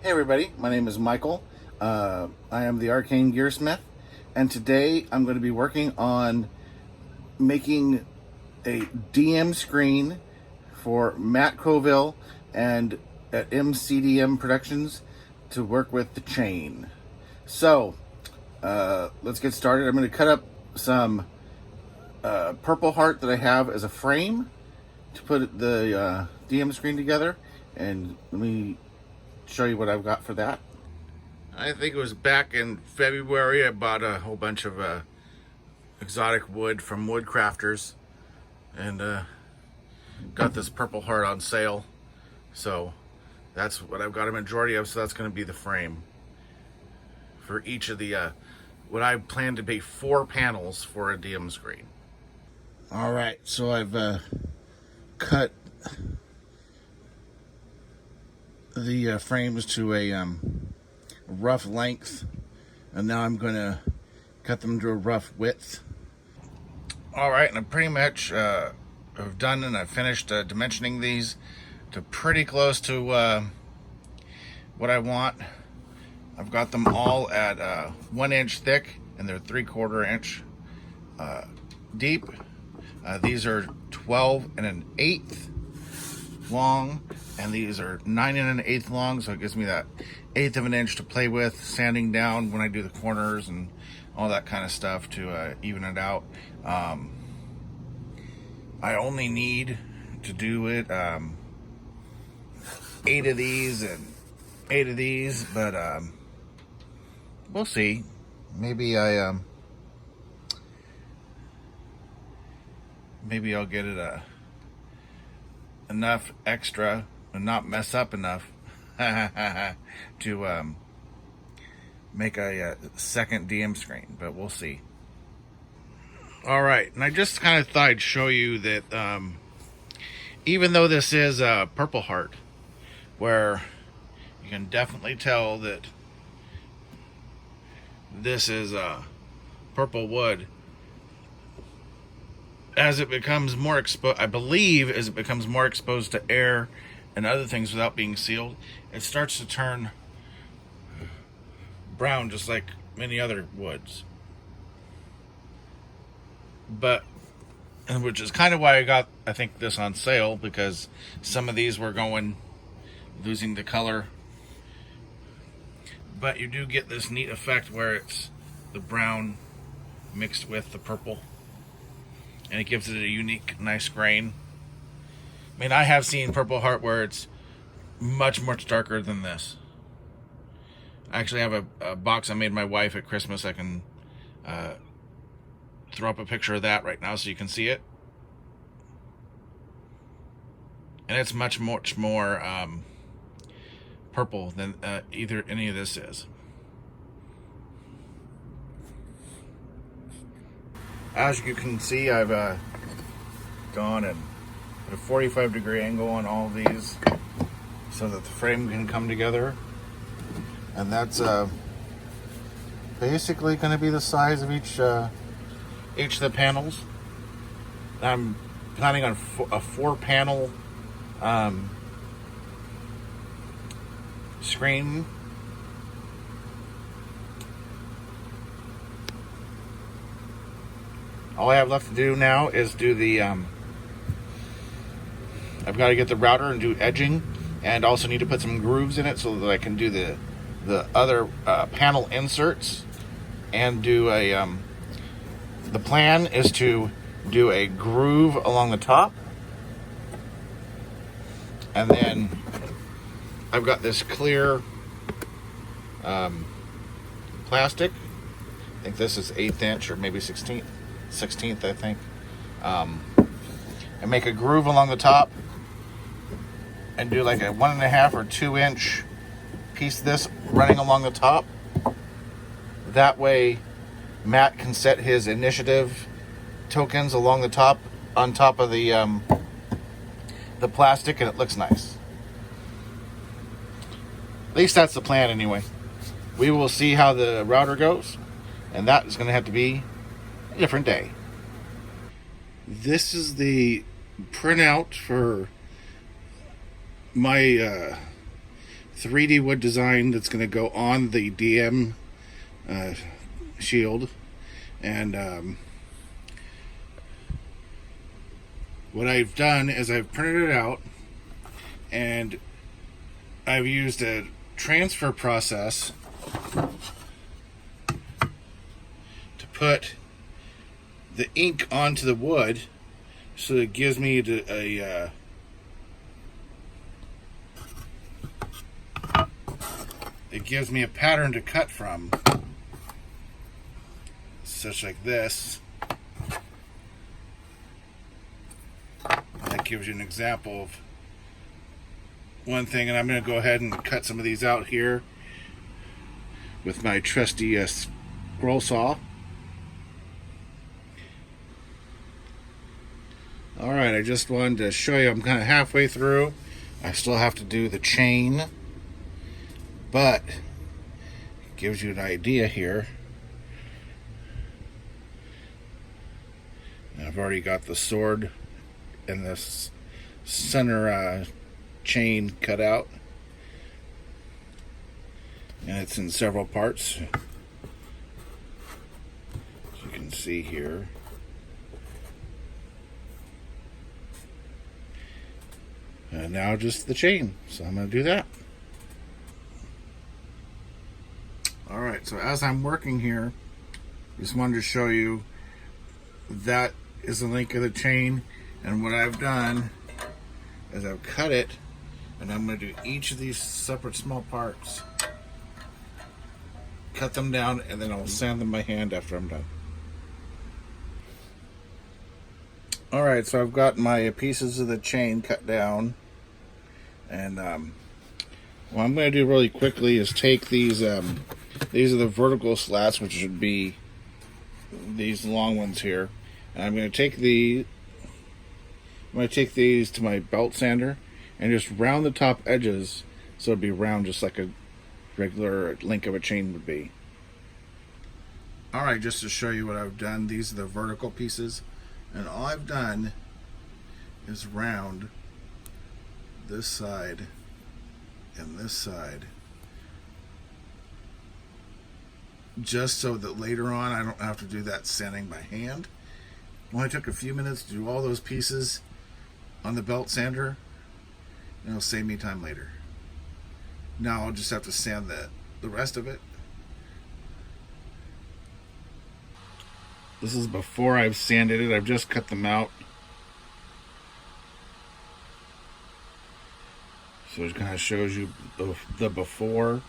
Hey everybody, my name is Michael. I am the Arcane Gearsmith, and today I'm going to be working on making a DM screen for Matt Colville and at MCDM Productions to work with the chain. So, let's get started. I'm going to cut up some purple heart that I have as a frame to put the DM screen together, and let me show you what I've got for that. I think it was back in February I bought a whole bunch of exotic wood from wood crafters and got this purple heart on sale, so that's what I've got a majority of. So that's going to be the frame for each of the what I plan to be 4 panels for a DM screen. All right, so I've cut the frames to a rough length, and now I'm going to cut them to a rough width. All right, and I pretty much have done and I've finished dimensioning these to pretty close to what I want. I've got them all at 1 inch thick, and they're 3/4 inch deep. These are 12 1/8 long, and these are 9 1/8 long, so it gives me that 1/8 of an inch to play with, sanding down when I do the corners and all that kind of stuff to even it out. I only need to do it 8 of these and 8 of these, but we'll see. Maybe maybe I'll get it enough extra and not mess up enough to make a second DM screen, but we'll see. All right, and I just kind of thought I'd show you that even though this is a purple heart, where you can definitely tell that this is purple wood, as it becomes more exposed, I believe, as it becomes more exposed to air and other things without being sealed, it starts to turn brown, just like many other woods. But, and which is kind of why I got, I think, this on sale, because some of these were losing the color. But you do get this neat effect where it's the brown mixed with the purple, and it gives it a unique, nice grain. I mean, I have seen purple heart where it's much darker than this. I actually have a box I made my wife at Christmas. I can throw up a picture of that right now so you can see it. And it's much more purple than any of this is. As you can see, I've gone and put a 45-degree angle on all of these so that the frame can come together. And that's basically going to be the size of each of the panels. I'm planning on a 4-panel screen. All I have left to do now is do the I've got to get the router and do edging, and also need to put some grooves in it so that I can do the other panel inserts, and do a the plan is to do a groove along the top, and then I've got this clear plastic. I think this is 1/8 inch or maybe 16th, I think. And make a groove along the top, and do like a 1.5 or 2 inch piece of this running along the top. That way Matt can set his initiative tokens along the top, on top of the plastic, and it looks nice. At least that's the plan anyway. We will see how the router goes, and that is going to have to be a different day. This is the printout for my 3D wood design that's going to go on the DM shield. And what I've done is I've printed it out, and I've used a transfer process to put the ink onto the wood, so it gives me a pattern to cut from, such like this. That gives you an example of one thing, and I'm going to go ahead and cut some of these out here with my trusty scroll saw. Alright, I just wanted to show you I'm kind of halfway through. I still have to do the chain, but it gives you an idea here. And I've already got the sword and this center chain cut out, and it's in several parts, as you can see here. And now just the chain, so I'm going to do that. Alright, so as I'm working here, just wanted to show you that is the link of the chain, and what I've done is I've cut it, and I'm going to do each of these separate small parts, cut them down, and then I'll sand them by hand after I'm done. Alright, so I've got my pieces of the chain cut down, and what I'm going to do really quickly is take these are the vertical slats, which should be these long ones here, and I'm going to take these to my belt sander and just round the top edges so it'll be round just like a regular link of a chain would be. Alright, just to show you what I've done, these are the vertical pieces, and all I've done is round this side and this side, just so that later on I don't have to do that sanding by hand. Only took a few minutes to do all those pieces on the belt sander, and it'll save me time later. Now I'll just have to sand the rest of it. This is before I've sanded it. I've just cut them out. So it kind of shows you the before.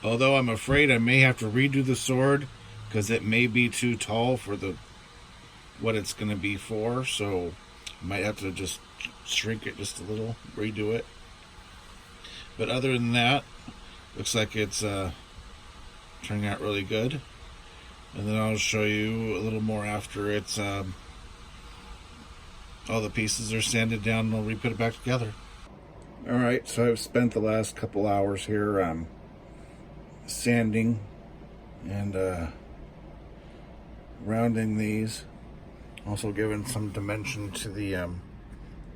Although I'm afraid I may have to redo the sword because it may be too tall for what it's going to be for. So I might have to just shrink it just a little, redo it. But other than that, looks like it's turning out really good. And then I'll show you a little more after it's all the pieces are sanded down, and I'll re-put it back together. Alright, so I've spent the last couple hours here sanding and rounding these. Also giving some dimension to the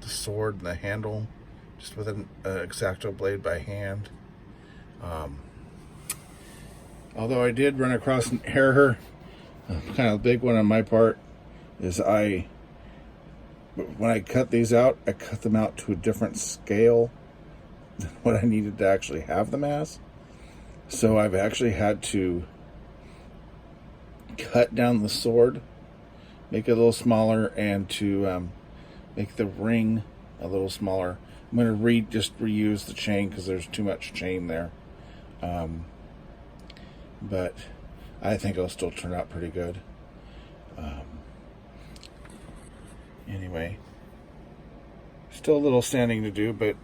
sword and the handle, just with an X-Acto blade by hand. Although I did run across an error, kind of a big one on my part, is when I cut these out, I cut them out to a different scale than what I needed to actually have them as. So I've actually had to cut down the sword, make it a little smaller, and to make the ring a little smaller. I'm going to just reuse the chain because there's too much chain there. But I think it'll still turn out pretty good. Anyway, still a little sanding to do, but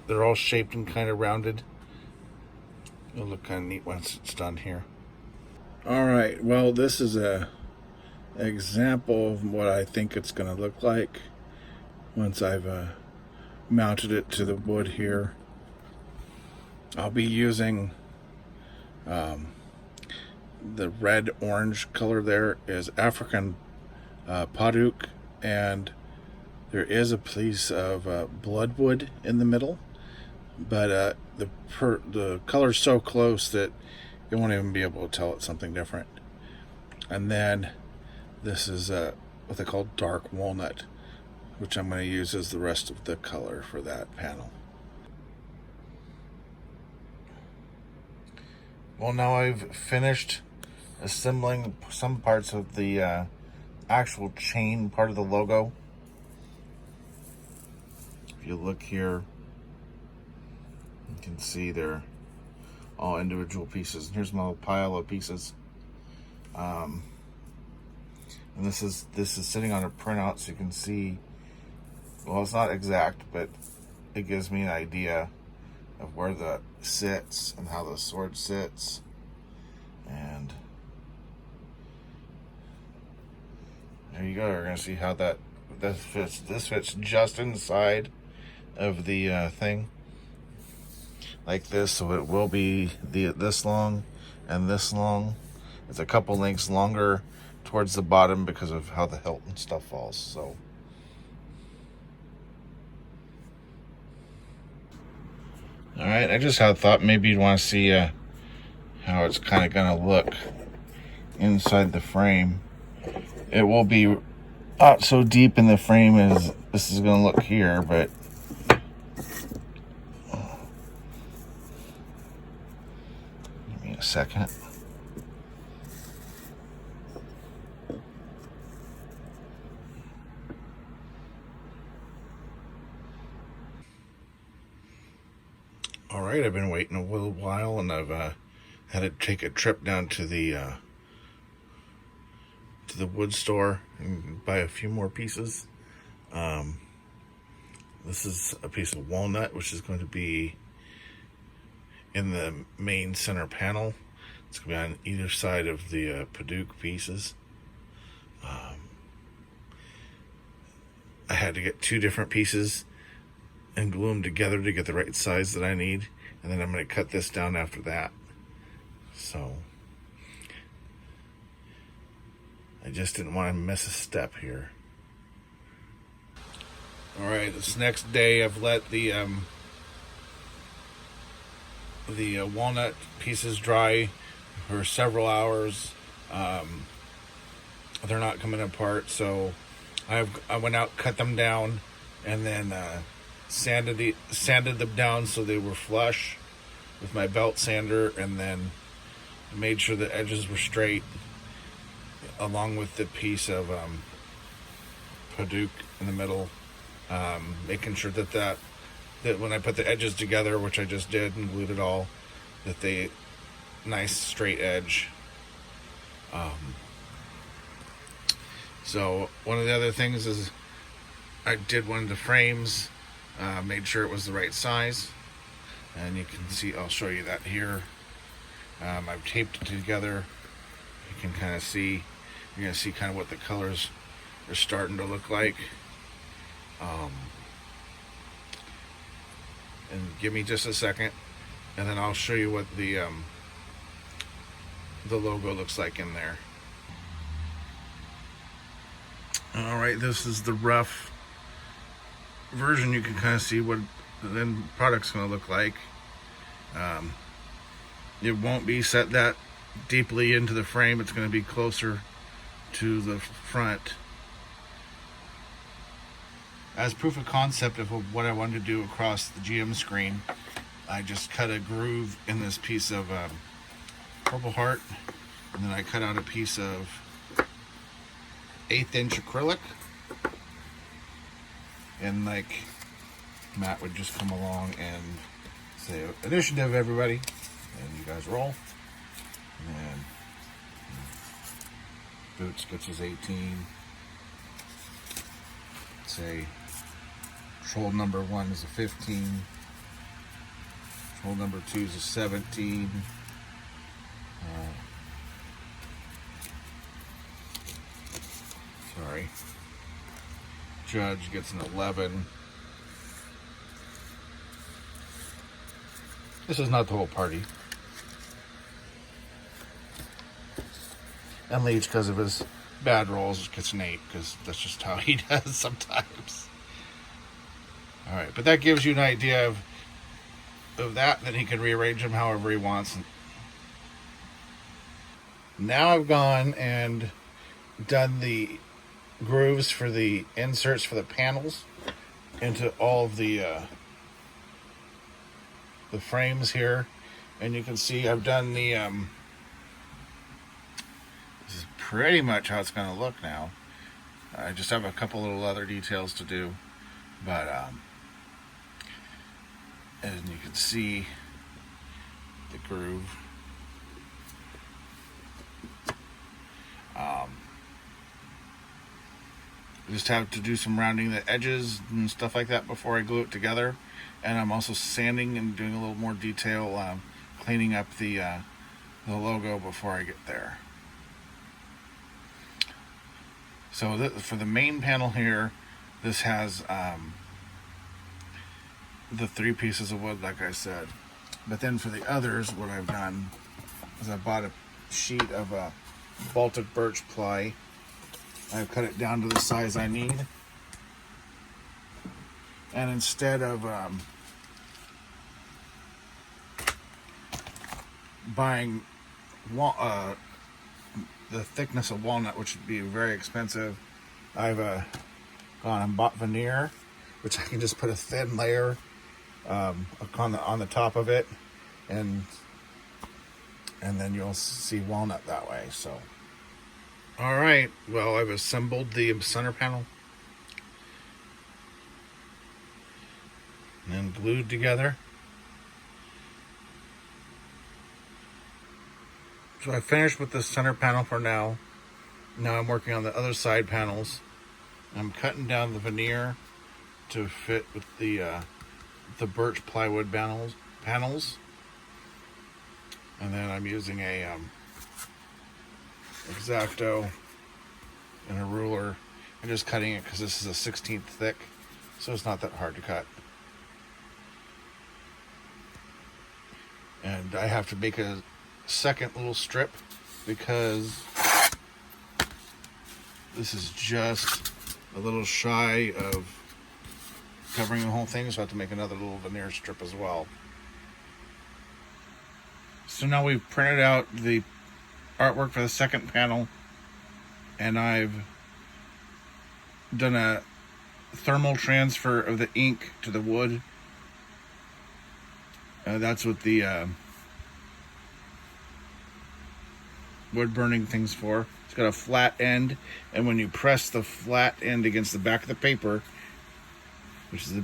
they're all shaped and kind of rounded. It'll look kind of neat once it's done here. Alright, well, this is an example of what I think it's going to look like once I've mounted it to the wood here. I'll be using the red-orange color there is African Paduk and There is a piece of bloodwood in the middle, but the color's so close that you won't even be able to tell it's something different. And then this is what they call dark walnut, which I'm going to use as the rest of the color for that panel. Well, now I've finished assembling some parts of the actual chain part of the logo. If you look here, you can see they're all individual pieces. And here's my little pile of pieces. And this is sitting on a printout, so you can see. Well, it's not exact, but it gives me an idea of where the sits and how the sword sits. And there you go. You're gonna see how this fits. This fits just inside of the thing, like this. So it will be this long and this long. It's a couple lengths longer towards the bottom because of how the hilt and stuff falls. So. Alright, I just had thought maybe you'd want to see how it's kind of going to look inside the frame. It will be not so deep in the frame as this is going to look here, but give me a second. All right, I've been waiting a little while, and I've had to take a trip down to the wood store and buy a few more pieces. This is a piece of walnut, which is going to be in the main center panel. It's going to be on either side of the Paduk pieces. I had to get two different pieces and glue them together to get the right size that I need, and then I'm going to cut this down after that. So I just didn't want to miss a step here. All right, this next day I've let the walnut pieces dry for several hours. They're not coming apart, so I went out, cut them down, and then sanded them down so they were flush with my belt sander, and then made sure the edges were straight, along with the piece of Paduk in the middle, making sure that when I put the edges together, which I just did and glued it all, that they nice straight edge. So one of the other things is I did one of the frames, made sure it was the right size, and you can see, I'll show you that here. I've taped it together. You can kind of see, you're going to see kind of what the colors are starting to look like. And give me just a second, and then I'll show you what the logo looks like in there. All right, this is the rough version. You can kind of see what the end product's going to look like. It won't be set that deeply into the frame. It's going to be closer to the front. As proof of concept of what I wanted to do across the GM screen, I just cut a groove in this piece of Purple Heart, and then I cut out a piece of 1/8 inch acrylic, and like Matt would just come along and say, "Initiative, everybody," and you guys roll. And Boots gets his 18. Say troll number 1 is a 15. Troll number 2 is a 17. Sorry. Judge gets an 11. This is not the whole party. And Leech, because of his bad rolls, gets an 8, because that's just how he does sometimes. All right, but that gives you an idea of that. Then he can rearrange them however he wants. Now I've gone and done the grooves for the inserts for the panels into all of the frames here, and you can see I've done the this is pretty much how it's going to look now. I just have a couple little other details to do, but and you can see the groove. I just have to do some rounding the edges and stuff like that before I glue it together, and I'm also sanding and doing a little more detail, cleaning up the logo before I get there. So for the main panel here, this has the 3 pieces of wood, like I said. But then for the others, what I've done is I bought a sheet of Baltic birch ply. I've cut it down to the size I need. And instead of buying the thickness of walnut, which would be very expensive, I've gone and bought veneer, which I can just put a thin layer on the top of it, and then you'll see walnut that way. So, all right, well, I've assembled the center panel and then glued together. So I finished with the center panel for now. Now I'm working on the other side panels. I'm cutting down the veneer to fit with the birch plywood panels. And then I'm using a X-Acto and a ruler. I'm just cutting it because this is a 1/16 thick, so it's not that hard to cut. And I have to make a second little strip because this is just a little shy of covering the whole thing, so I have to make another little veneer strip as well. So now we've printed out the artwork for the second panel, and I've done a thermal transfer of the ink to the wood. That's what the wood burning thing's for. It's got a flat end, and when you press the flat end against the back of the paper, which is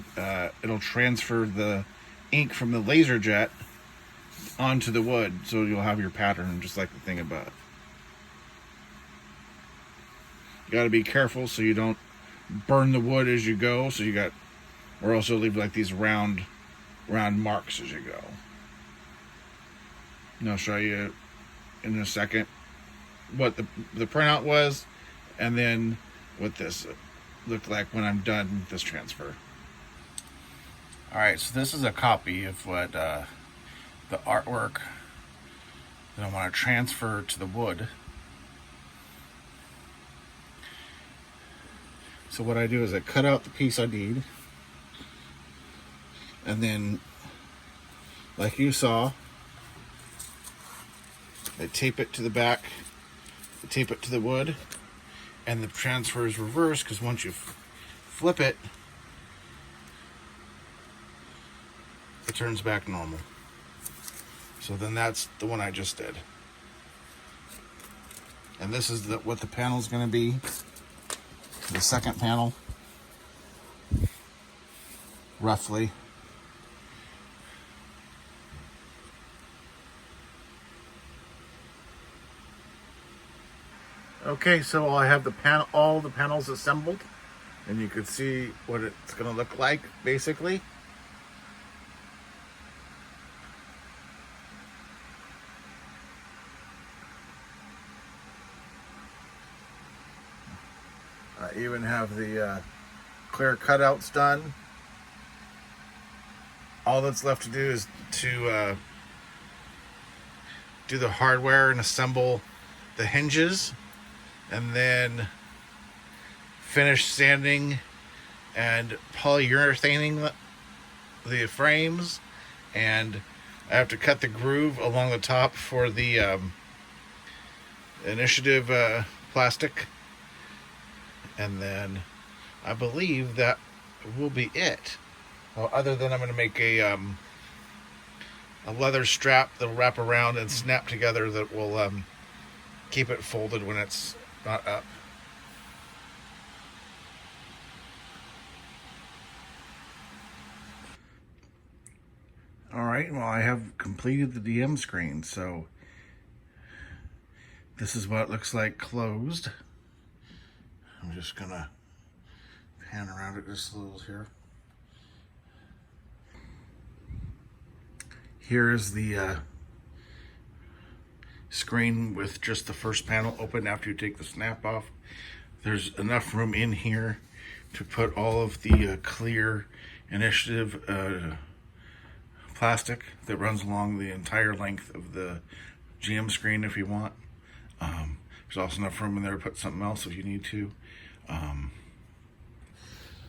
it'll transfer the ink from the laser jet onto the wood, so you'll have your pattern just like the thing above. You got to be careful so you don't burn the wood as you go. So or also leave like these round marks as you go. And I'll show you in a second what the printout was, and then what this looked like when I'm done with this transfer. Alright, so this is a copy of what the artwork that I want to transfer to the wood. So what I do is I cut out the piece I need, and then, like you saw, I tape it to the back, I tape it to the wood, and the transfer is reversed because once you flip it, it turns back normal. So then that's the one I just did. And this is what the panel is going to be. The second panel, roughly. Okay, so I have all the panels assembled, and you can see what it's going to look like, basically. I even have the clear cutouts done. All that's left to do is to do the hardware and assemble the hinges, and then finish sanding and polyurethaning the frames, and I have to cut the groove along the top for the initiative plastic, and then I believe that will be it. Well, other than I'm going to make a leather strap that'll wrap around and snap together that will keep it folded when it's not up. Alright, well, I have completed the DM screen, so this is what it looks like closed. I'm just gonna pan around it just a little here. Here is the screen with just the first panel open after you take the snap off. There's enough room in here to put all of the clear initiative plastic that runs along the entire length of the GM screen if you want. There's also enough room in there to put something else if you need to.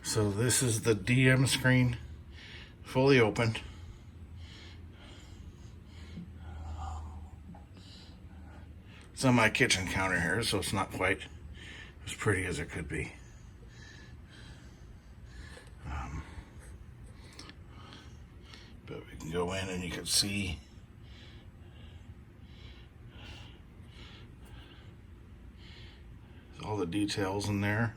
So this is the DM screen fully opened. It's on my kitchen counter here, so it's not quite as pretty as it could be. But we can go in and you can see all the details in there.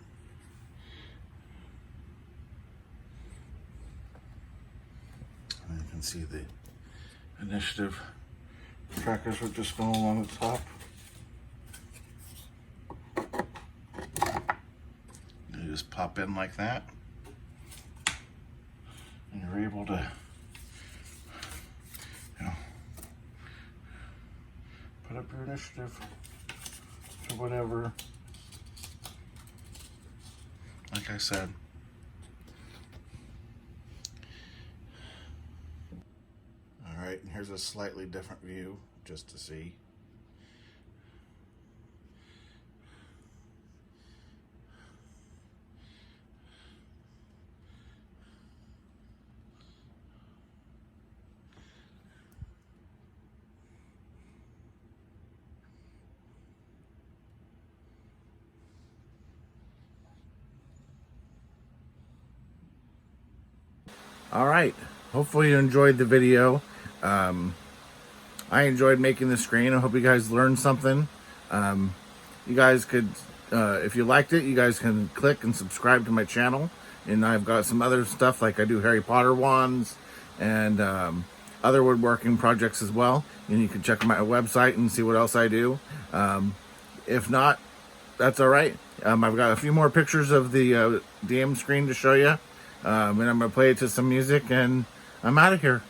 And you can see the initiative trackers are just going along the top. You just pop in like that, and you're able to, put up your initiative to whatever. Like I said, all right, and here's a slightly different view just to see. All right, hopefully you enjoyed the video. I enjoyed making the screen. I hope you guys learned something. You guys could, if you liked it, you guys can click and subscribe to my channel. And I've got some other stuff, like I do Harry Potter wands and other woodworking projects as well. And you can check my website and see what else I do. If not, that's all right. I've got a few more pictures of the DM screen to show you. And I'm going to play it to some music, and I'm out of here.